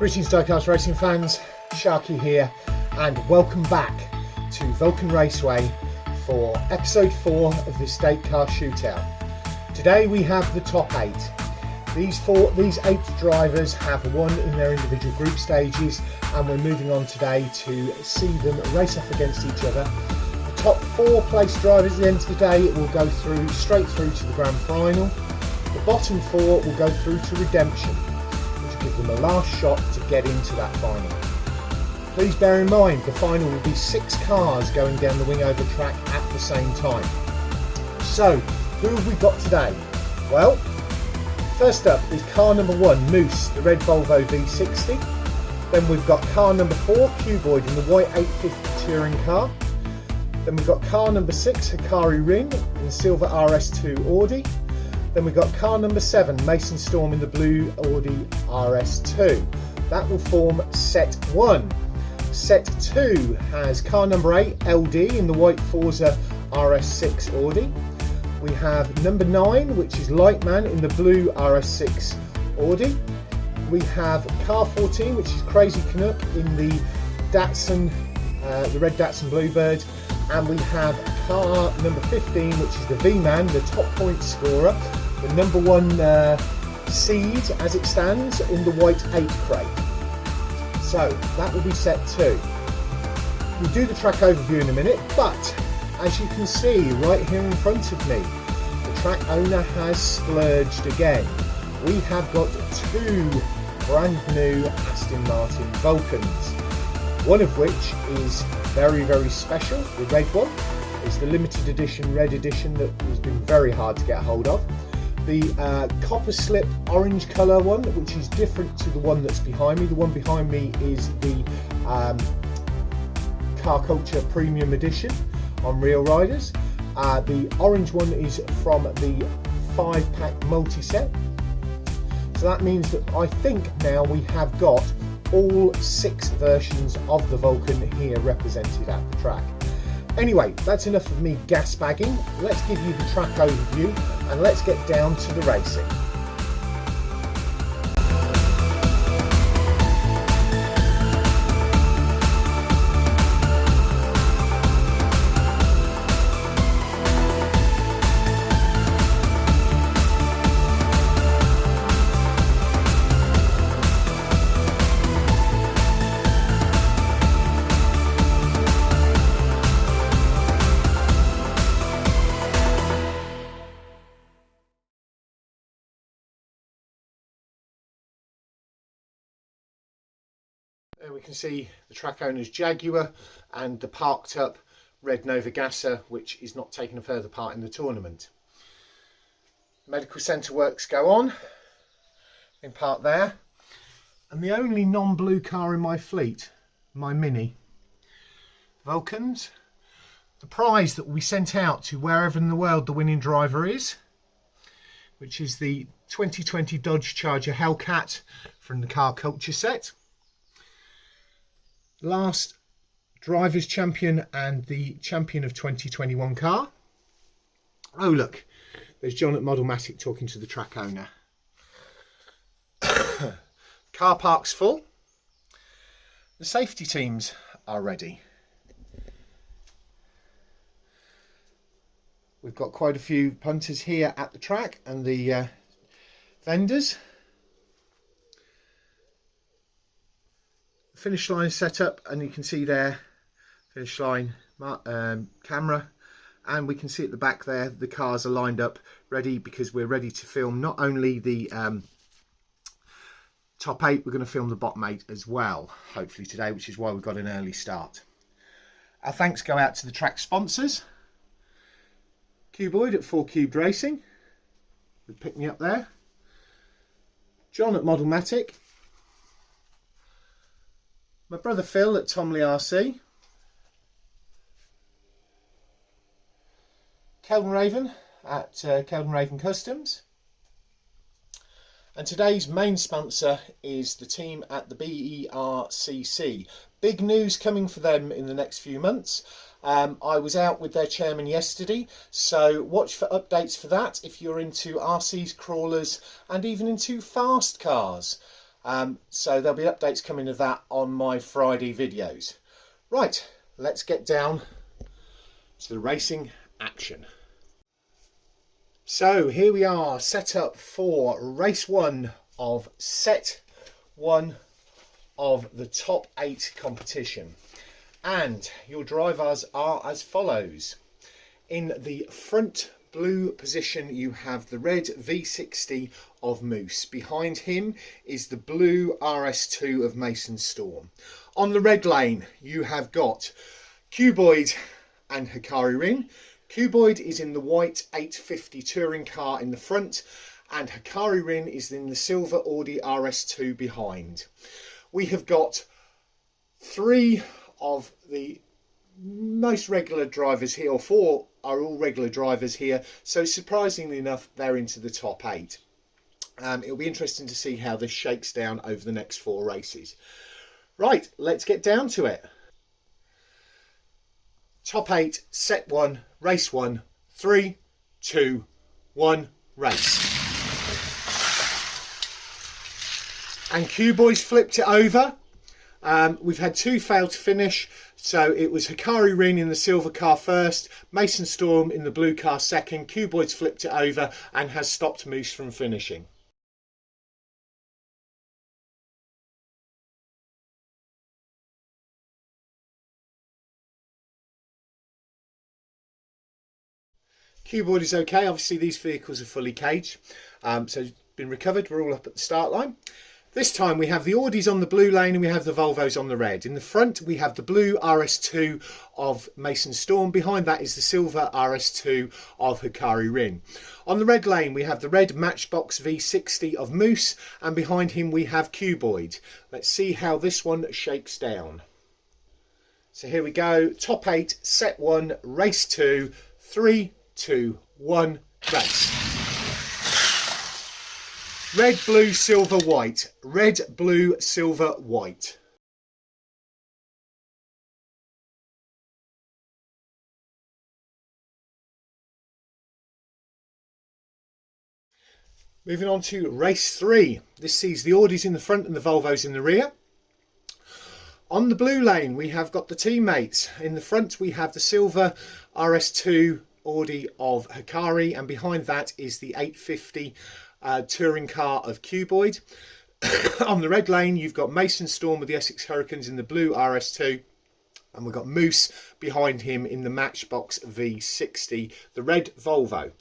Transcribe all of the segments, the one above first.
Greetings Diecast Racing fans, Sharky here, and welcome back to Vulcan Raceway for episode 4 of this Diecast Shootout. Today we have the top 8. These 8 drivers have won in their individual group stages, and we're moving on today to see them race off against each other. The top 4 place drivers at the end of the day will go straight through to the grand final. The bottom 4 will go through to redemption, give them a last shot to get into that final. Please bear in mind the final will be 6 cars going down the wing over track at the same time. So who have we got today? Well, first up is car number 1, Moose, the red Volvo V60. Then we've got car number 4, Cuboid in the white 850 touring car. Then we've got car number 6, Hakari Ring in the silver RS2 Audi. Then we've got car number 7, Mason Storm in the blue Audi RS2. That will form set 1. Set 2 has car number 8, LD in the white Forza RS6 Audi. We have number 9, which is LyteMan in the blue RS6 Audi. We have car 14, which is Crazy Canuck in the Datsun, the red Datsun Bluebird. And we have car number 15, which is the V-Man, the top point scorer, the number 1 seed as it stands in the white 8 crate. So that will be set 2. We'll do the track overview in a minute, but as you can see right here in front of me, the track owner has splurged again. We have got 2 brand new Aston Martin Vulcans, one of which is very, very special. The red one is the limited edition red edition that has been very hard to get hold of. The copper slip orange colour one, which is different to the one that's behind me. The one behind me is the Car Culture Premium Edition on Real Riders. The orange one is from the 5-pack multi-set. So that means that I think now we have got all 6 versions of the Vulcan here represented at the track. Anyway, that's enough of me gas bagging. Let's give you the track overview and let's get down to the racing. There we can see the track owner's Jaguar and the parked up red Nova Gasser, which is not taking a further part in the tournament. Medical centre works go on in part there, and the only non-blue car in my fleet, my Mini Vulcans, the prize that we sent out to wherever in the world the winning driver is, which is the 2020 Dodge Charger Hellcat from the Car Culture set. Last Drivers' Champion and the Champion of 2021 car. Oh look, there's John at Modelmatic talking to the track owner. Car park's full. The safety teams are ready. We've got quite a few punters here at the track and the vendors. Finish line set up, and you can see there finish line camera, and we can see at the back there the cars are lined up ready, because we're ready to film not only the top 8, we're going to film the bottom 8 as well hopefully today, which is why we've got an early start. Our thanks go out to the track sponsors, Cuboid at 4 Cubed Racing, who picked me up there, John at Modelmatic, my brother Phil at Tomley RC, Kelvin Raven at Kelvin Raven Customs, and today's main sponsor is the team at the BERCC. Big news coming for them in the next few months. I was out with their chairman yesterday, so watch for updates for that if you're into RCs, crawlers and even into fast cars. So there'll be updates coming of that on my Friday videos. Right, let's get down to the racing action. So here we are, set up for race 1 of set 1 of the top 8 competition. And your drivers are as follows. In the front blue position you have the red V60 of Moose. Behind him is the blue RS2 of Mason Storm. On the red lane you have got Cuboid and Hakari Rin. Cuboid is in the white 850 touring car in the front, and Hakari Rin is in the silver Audi RS2 behind. We have got 3 of the most regular drivers here, or 4 are all regular drivers here, so surprisingly enough they're into the top 8. It'll be interesting to see how this shakes down over the next 4 races. Right, let's get down to it. Top 8, set 1, race 1, 3, 2, 1, race. And Cuboys flipped it over. We've had 2 fail to finish, so it was Hakari Rin in the silver car first, Mason Storm in the blue car second. Cuboids flipped it over and has stopped Moose from finishing. Cuboid is okay. Obviously these vehicles are fully caged, so it's been recovered. We're all up at the start line. This time we have the Audis on the blue lane and we have the Volvos on the red. In the front we have the blue RS2 of Mason Storm. Behind that is the silver RS2 of Hakari Rin. On the red lane we have the red Matchbox V60 of Moose, and behind him we have Cuboid. Let's see how this one shakes down. So here we go. Top 8, set 1, race 2, 3, 2, 1, race. Red, blue, silver, white. Red, blue, silver, white. Moving on to race 3. This sees the Audis in the front and the Volvos in the rear. On the blue lane we have got the teammates. In the front we have the silver RS2 Audi of Hakari, and behind that is the 850 touring car of Cuboid. On the red lane you've got Mason Storm with the Essex Hurricanes in the blue RS2, and we've got Moose behind him in the Matchbox V60, the red Volvo.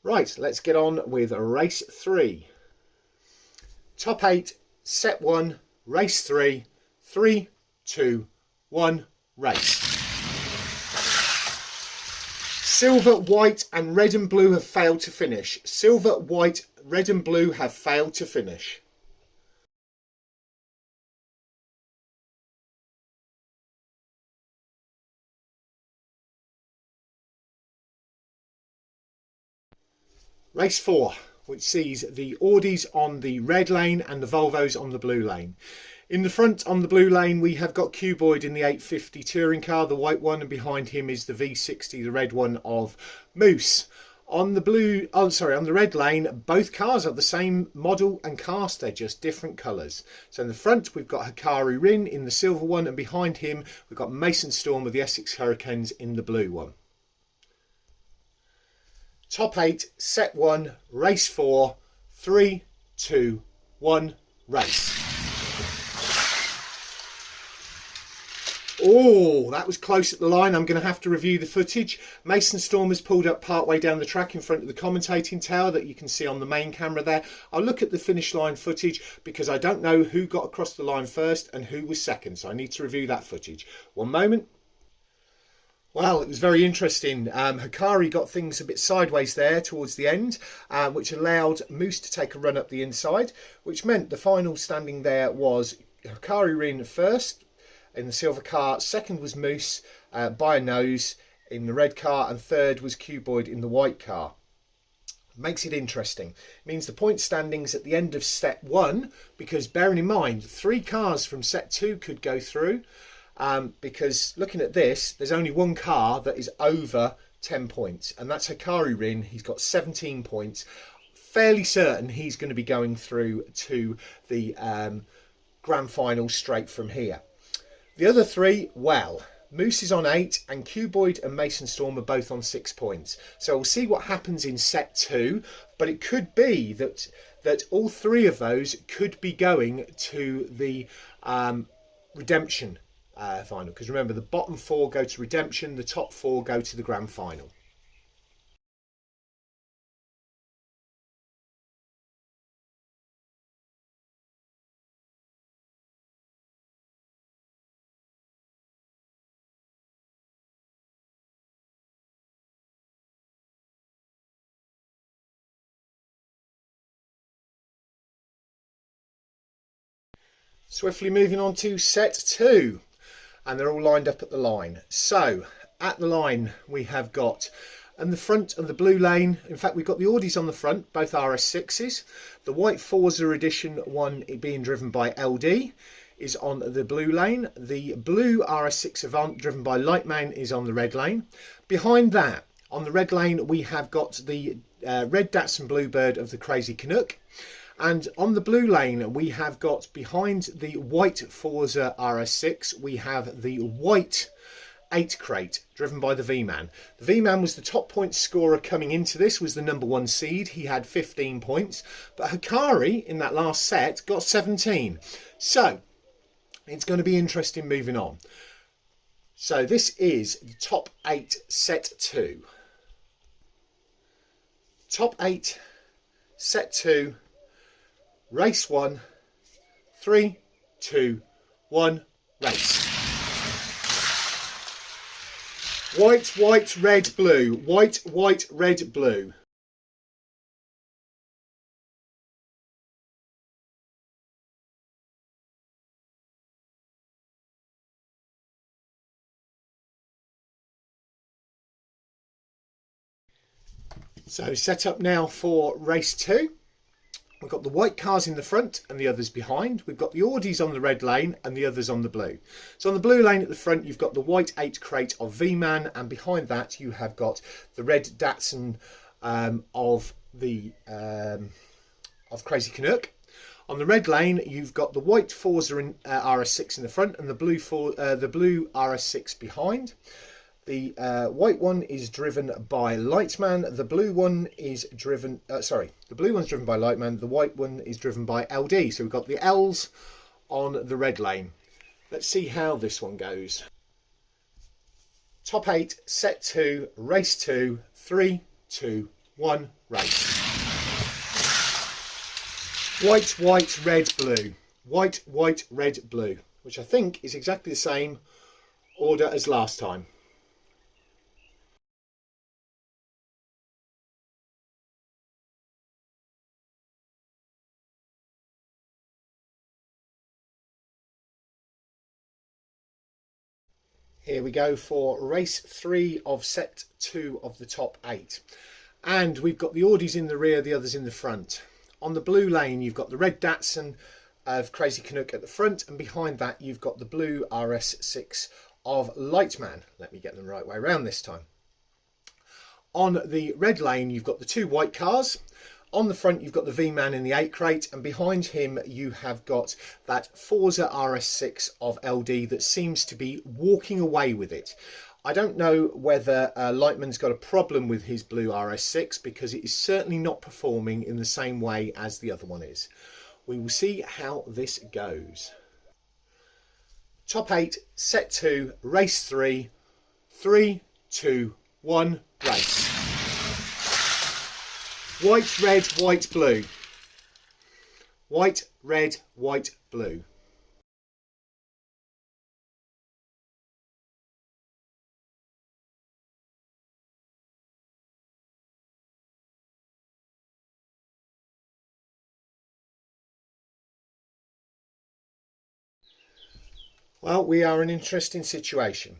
Right, let's get on with race 3. Top 8, set 1, race 3, 3, 2, 1, race. Silver, white and red and blue have failed to finish. Silver, white, red and blue have failed to finish. Race 4, which sees the Audis on the red lane and the Volvos on the blue lane. In the front on the blue lane we have got Cuboid in the 850 touring car, the white one, and behind him is the V60, the red one of Moose. On the red lane, both cars are the same model and cast, they're just different colours. So in the front we've got Hakari Rin in the silver one, and behind him we've got Mason Storm with the Essex Hurricanes in the blue one. Top 8, set 1, race 4, 3, 2, 1, race. Oh, that was close at the line. I'm going to have to review the footage. Mason Storm has pulled up part way down the track in front of the commentating tower that you can see on the main camera there. I'll look at the finish line footage because I don't know who got across the line first and who was second, so I need to review that footage. One moment. Well, it was very interesting. Hakari got things a bit sideways there towards the end, which allowed Moose to take a run up the inside, which meant the final standing there was Hakari Rin first in the silver car, second was Moose by a nose in the red car, and third was Cuboid in the white car. Makes it interesting. It means the point standings at the end of set 1, because bearing in mind 3 cars from set 2 could go through, because looking at this, there's only one car that is over 10 points, and that's Hakari Rin. He's got 17 points. fairly certain he's going to be going through to the grand final straight from here. The other three, well, Moose is on 8 and Cuboid and Mason Storm are both on 6 points. So we'll see what happens in set 2, but it could be that all three of those could be going to the redemption final, because remember, the bottom 4 go to redemption, the top 4 go to the grand final. Swiftly moving on to set 2, and they're all lined up at the line. So at the line we have got, in the front of the blue lane, in fact we've got the Audis on the front, both RS6s. The white Forza edition one being driven by LD is on the blue lane. The blue RS6 Avant driven by LyteMan is on the red lane. Behind that, on the red lane, we have got the red Datsun Bluebird of the Crazy Canuck. And on the blue lane, we have got, behind the white Forza RS6, we have the white 8 crate driven by the V-Man. The V-Man was the top point scorer coming into this, was the #1 seed. He had 15 points, but Hakari in that last set got 17. So it's going to be interesting moving on. So this is the top 8 set 2. Top 8 set 2. Race 1, 3, 2, 1, race. White, white, red, blue. White, white, red, blue. So set up now for race 2. We've got the white cars in the front and the others behind. We've got the Audis on the red lane and the others on the blue. So on the blue lane at the front, you've got the white 8 crate of V-Man, and behind that you have got the red Datsun of Crazy Canuck. On the red lane, you've got the white Forza RS6 in the front and the blue RS6 behind. The white one is driven by LyteMan. The blue one is driven, the blue one's driven by LyteMan. The white one is driven by LD. So we've got the L's on the red lane. Let's see how this one goes. Top 8, set 2, race 2, 3, 2, 1, race. White, white, red, blue. White, white, red, blue. Which I think is exactly the same order as last time. Here we go for race 3 of set 2 of the top 8. And we've got the Audis in the rear, the others in the front. On the blue lane, you've got the red Datsun of Crazy Canuck at the front, and behind that you've got the blue RS6 of LyteMan. Let me get them the right way around this time. On the red lane, you've got the 2 white cars. On the front, you've got the V-Man in the 8 crate, and behind him you have got that Forza RS6 of LD that seems to be walking away with it. I don't know whether LyteMan's got a problem with his blue RS6, because it is certainly not performing in the same way as the other one is. We will see how this goes. Top 8, set 2, race 3, 3, 2, 1, race. White, red, white, blue. White, red, white, blue. Well, we are in an interesting situation.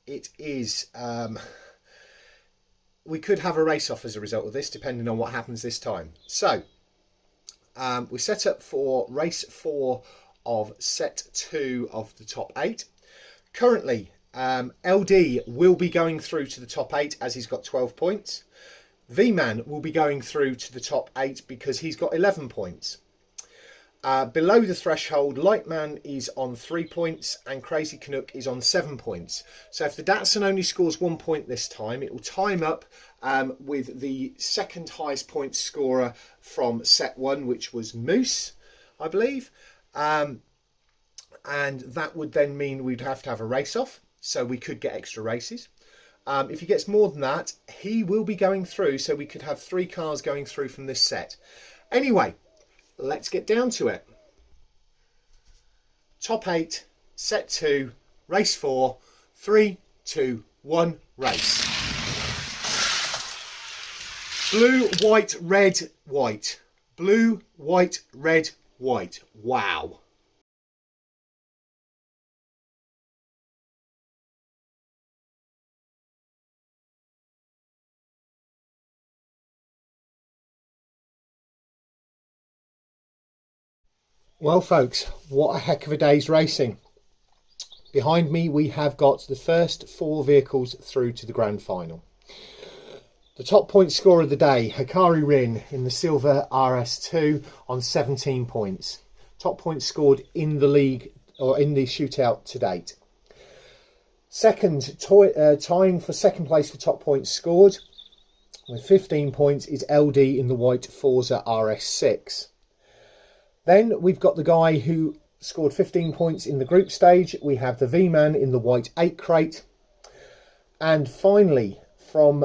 It is... we could have a race off as a result of this, depending on what happens this time. So, we're set up for race 4 of set 2 of the top 8. Currently, LD will be going through to the top 8 as he's got 12 points. V-Man will be going through to the top 8 because he's got 11 points. Below the threshold, LyteMan is on 3 points and Crazy Canuck is on 7 points. So if the Datsun only scores 1 point this time, it will time up with the second highest point scorer from set 1, which was Moose, I believe. And that would then mean we'd have to have a race off, so we could get extra races. If he gets more than that, he will be going through, so we could have 3 cars going through from this set. Anyway, let's get down to it. Top 8, set 2, race 4, 3, 2, 1, race. Blue, white, red, white. Blue, white, red, white. Wow. Well folks, what a heck of a day's racing. Behind me we have got the first 4 vehicles through to the grand final. The top point scorer of the day, Hakari Rin in the silver RS2 on 17 points. Top points scored in the league or in the shootout to date. Second, tying for second place for top points scored with 15 points is LD in the white Forza RS6. Then we've got the guy who scored 15 points in the group stage. We have the V-Man in the white 8 crate. And finally, from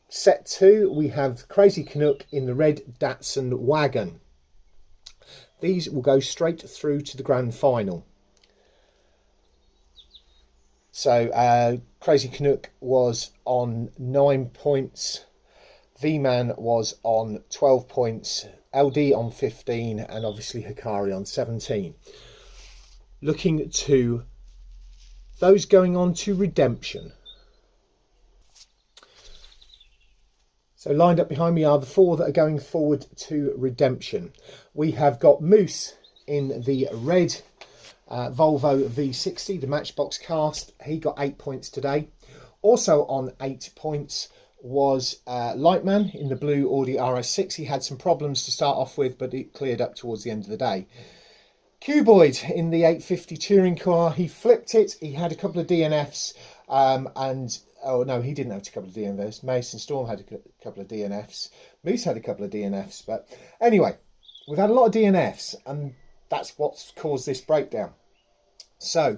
set 2, we have Crazy Canuck in the red Datsun wagon. These will go straight through to the grand final. So Crazy Canuck was on 9 points. V-Man was on 12 points. LD on 15 and obviously Hakari on 17. Looking to those going on to redemption. So lined up behind me are the 4 that are going forward to redemption. We have got Moose in the red Volvo V60, the Matchbox cast. He got 8 points today. Also on 8 points was LyteMan in the blue Audi RS6. He had some problems to start off with, but it cleared up towards the end of the day. Cuboid in the 850 touring car. He flipped it. He had a couple of DNFs oh no, he didn't have a couple of DNFs. Mason Storm had a couple of DNFs. Moose had a couple of DNFs. But anyway, we've had a lot of DNFs and that's what's caused this breakdown. So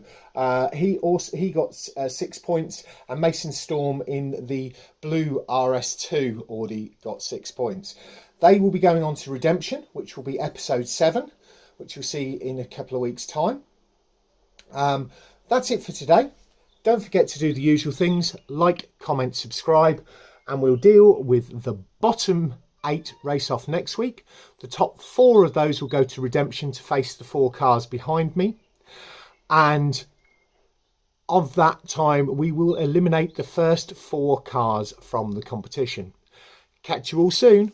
he got 6 points, and Mason Storm in the blue RS2 Audi got 6 points. They will be going on to redemption, which will be episode 7, which you'll see in a couple of weeks' time. That's it for today. Don't forget to do the usual things: like, comment, subscribe, and we'll deal with the bottom 8 race off next week. The top 4 of those will go to redemption to face the 4 cars behind me. And of that time, we will eliminate the first 4 cars from the competition. Catch you all soon.